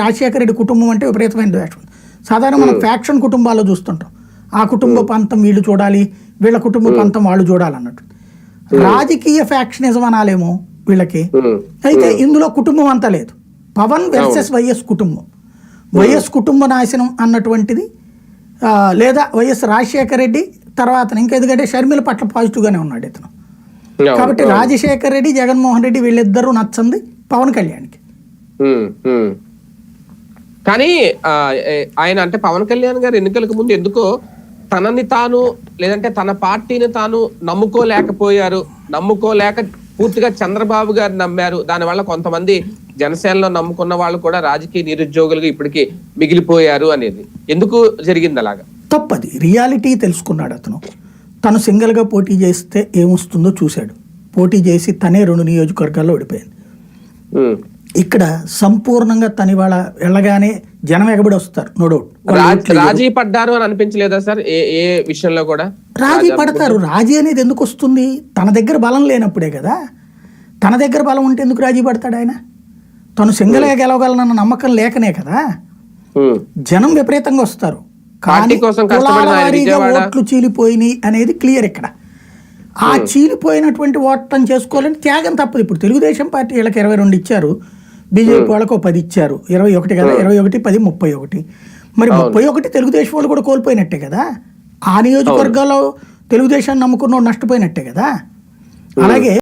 రాజశేఖర రెడ్డి కుటుంబం అంటే విపరీతమైన ద్వేషం. సాధారణ మనం ఫ్యాక్షన్ కుటుంబాల్లో చూస్తుంటాం, ఆ కుటుంబ పంతం వీళ్ళు చూడాలి, వీళ్ళ కుటుంబ పంతం వాళ్ళు చూడాలన్నట్టు. రాజకీయ ఫ్యాక్షనిజం అనాలేమో వీళ్ళకి. అయితే ఇందులో కుటుంబం అంతా లేదు. పవన్ వర్సెస్ వైఎస్ కుటుంబం, వైఎస్ కుటుంబ నాశనం అన్నటువంటిది, లేదా వైఎస్ రాజశేఖర రెడ్డి తర్వాత ఇంకా, ఎందుకంటే షర్మిల పట్ల పాజిటివ్గానే ఉన్నాడు ఇతను. కాబట్టి రాజశేఖర రెడ్డి, జగన్మోహన్ రెడ్డి వీళ్ళిద్దరూ నచ్చంది పవన్ కళ్యాణ్కి. కానీ ఆయన అంటే పవన్ కళ్యాణ్ గారు ఎన్నికలకు ముందు ఎందుకో తనని తాను లేదంటే తన పార్టీని తాను నమ్ముకోలేకపోయారు, నమ్ముకోలేక పూర్తిగా చంద్రబాబు గారు నమ్మారు. దానివల్ల కొంతమంది జనసేనలో నమ్ముకున్న వాళ్ళు కూడా రాజకీయ నిరుద్యోగులుగా ఇప్పటికీ మిగిలిపోయారు అనేది ఎందుకు జరిగింది అలాగా? తప్పది. రియాలిటీ తెలుసుకున్నాడు అతను. తను సింగిల్గా పోటీ చేస్తే ఏమొస్తుందో చూశాడు. పోటీ చేసి తనే 2 నియోజకవర్గాల్లో ఓడిపోయింది. ఇక్కడ సంపూర్ణంగా తను ఇవాళ వెళ్ళగానే జనం ఎగబడి వస్తారు, నో డౌట్. రాజీ పడ్డారు అని అనిపించలేదా సార్? ఏ విషయంలో కూడా రాజీ పడతారు. రాజీ అనేది ఎందుకు వస్తుంది? తన దగ్గర బలం లేనప్పుడే కదా. తన దగ్గర బలం ఉంటే ఎందుకు రాజీ పడతాడు ఆయన? తను సింగిల్గా గెలవగలనన్న నమ్మకం లేకనే కదా. జనం విపరీతంగా వస్తారు, కానీ కులాల వారీగా ఓట్లు చీలిపోయినాయి అనేది క్లియర్ ఇక్కడ. ఆ చీలిపోయినటువంటి ఓట్లను చేసుకోవాలంటే త్యాగం తప్పదు. ఇప్పుడు తెలుగుదేశం పార్టీ వీళ్ళకి 22 ఇచ్చారు, బీజేపీ వాళ్ళకు 10 ఇచ్చారు, 21 కదా. 21, 10, 31. మరి 31 తెలుగుదేశం వాళ్ళు కూడా కోల్పోయినట్టే కదా. ఆ నియోజకవర్గాల్లో తెలుగుదేశాన్ని నమ్ముకున్న నష్టపోయినట్టే కదా. అలాగే